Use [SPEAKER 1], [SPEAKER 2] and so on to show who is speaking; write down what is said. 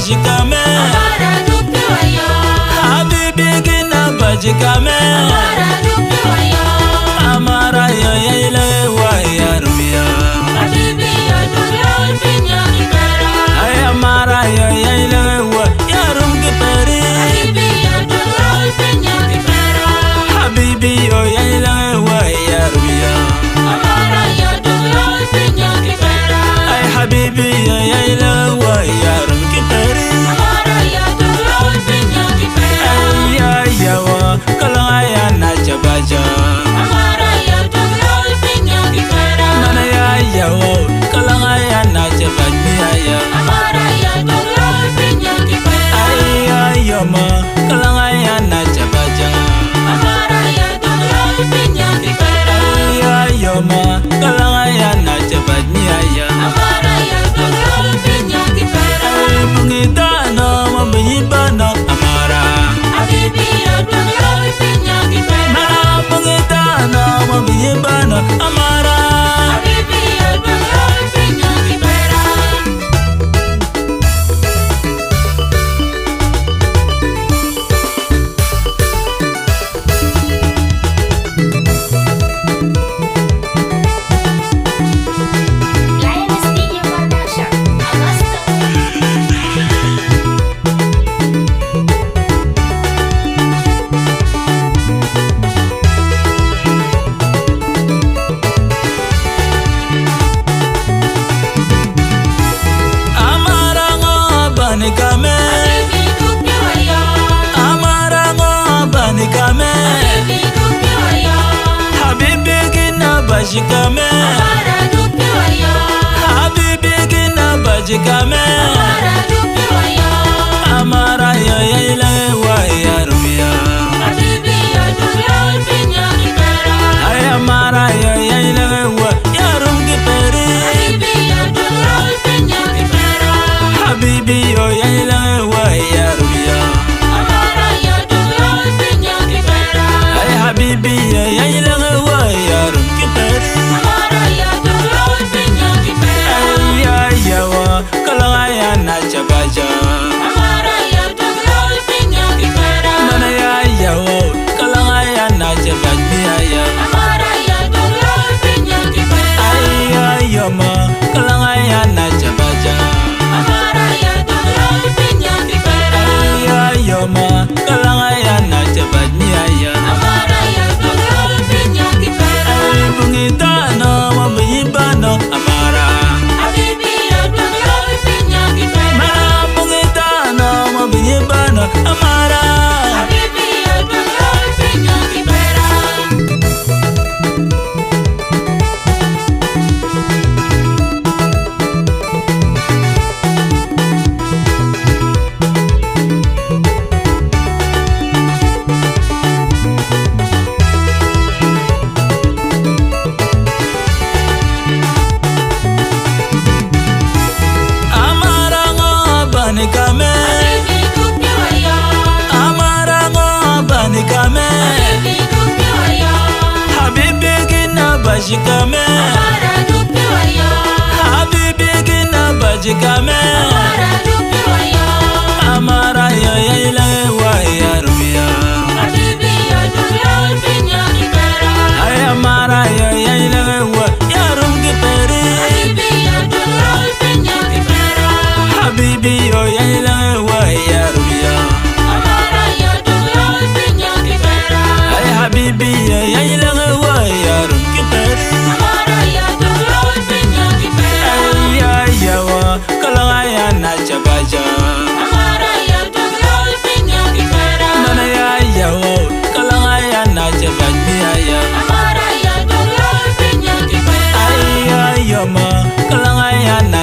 [SPEAKER 1] bashikame
[SPEAKER 2] Amara dupi wayo
[SPEAKER 1] Habibi gina bashikame
[SPEAKER 2] Amara dupi wayo
[SPEAKER 1] Amara yo yayle wa yarmiya
[SPEAKER 2] Habibi ya dulol pinya kibera
[SPEAKER 1] Ay amara yo yayle wa yarum kiperi
[SPEAKER 2] Habibi ya dulol pinya kibera
[SPEAKER 1] Habibi yo yayle wa yarmiya
[SPEAKER 2] Amara ya dulol pinya kibera
[SPEAKER 1] Ay habibi yo yayle wa yarum kiperi
[SPEAKER 2] Amara ya dulol pinya kibera
[SPEAKER 1] Ay ya yawa kalaya na chabaja
[SPEAKER 2] Amara ya dulol pinya kibera
[SPEAKER 1] Mana ya yawa kalaya na chabanya ya
[SPEAKER 2] Amara ya dulol pinya kibera
[SPEAKER 1] Ay ya ma kalaya na chabaja
[SPEAKER 2] Amara ya dulol pinya kibera
[SPEAKER 1] Ay ya ma kalaya na chabanya ya
[SPEAKER 2] Amara ya dulol pinya kibera
[SPEAKER 1] Ay mungitana mabiyibana amara
[SPEAKER 2] Habibi ya dulol pinya kibera
[SPEAKER 1] Mana mungitana mabiyibana amara
[SPEAKER 2] Habibi ya dulol pinya kibera Lion Studio Production Augusto
[SPEAKER 1] Amara ngo banikame
[SPEAKER 2] Habibi dupi wayo
[SPEAKER 1] Amara ngo banikame
[SPEAKER 2] Habibi dupi wayo
[SPEAKER 1] Habibi gina bashikame
[SPEAKER 2] Amara dupi wayo
[SPEAKER 1] Habibi gina bashikame
[SPEAKER 2] Amara dupi wayo
[SPEAKER 1] Amara yo yayle wa yarmiya
[SPEAKER 2] Habibi ya dulol pinya kibera
[SPEAKER 1] Ay amara yo yayle wa yarum kiperi
[SPEAKER 2] Habibi ya dulol pinya kibera
[SPEAKER 1] Habibi yo yayle wa yarmiya
[SPEAKER 2] Amara ya dulol pinya kibera
[SPEAKER 1] Ay habibi yo yayle wa yarum kiperi
[SPEAKER 2] Amara ya dulol pinya kibera
[SPEAKER 1] Ay ya yawa kalaya na chabaja
[SPEAKER 2] Amara ya dulol pinya kibera
[SPEAKER 1] Mana ya yawa kalaya na chabanya ya
[SPEAKER 2] Amara ya dulol pinya kibera
[SPEAKER 1] Ay ya ma kalaya na chabaja
[SPEAKER 2] Amara ya dulol pinya kibera
[SPEAKER 1] Ay ya ma kalaya na chabanya ya
[SPEAKER 2] Amara ya dulol pinya kibera
[SPEAKER 1] Ay bungitana mabiyibana amara
[SPEAKER 2] Habibi ya dulol pinya kibera
[SPEAKER 1] Mana bungitana mabiyibana amara
[SPEAKER 2] Habibi ya dulol pinya kibera
[SPEAKER 1] Amara ngo banikame
[SPEAKER 2] Habibi dupi wayo
[SPEAKER 1] Amara ngo banikame
[SPEAKER 2] Habibi dupi wayo
[SPEAKER 1] Habibi gina bashikame
[SPEAKER 2] Amara dupi wayo
[SPEAKER 1] Habibi gina bashikame
[SPEAKER 2] Amara dupi wayo
[SPEAKER 1] Amara yo yayle wa yarmiya
[SPEAKER 2] Habibi ya dulol pinya kibera
[SPEAKER 1] Ay amara yo yayle wa yarum kiperi
[SPEAKER 2] Habibi ya dulol pinya kibera
[SPEAKER 1] Habibi yo yayle wa yarmiya
[SPEAKER 2] Amara ya dulol pinya kibera
[SPEAKER 1] Ay habibi yo yayle wa yarum kiperi
[SPEAKER 2] Amara ya dulol pinya kibera
[SPEAKER 1] Ay ya yawa kalaya na chabaja
[SPEAKER 2] Amara ya dulol pinya kibera
[SPEAKER 1] Mana ya yawa kalaya na chabanya ya
[SPEAKER 2] Amara ya dulol pinya kibera
[SPEAKER 1] Ay ya ma kalaya na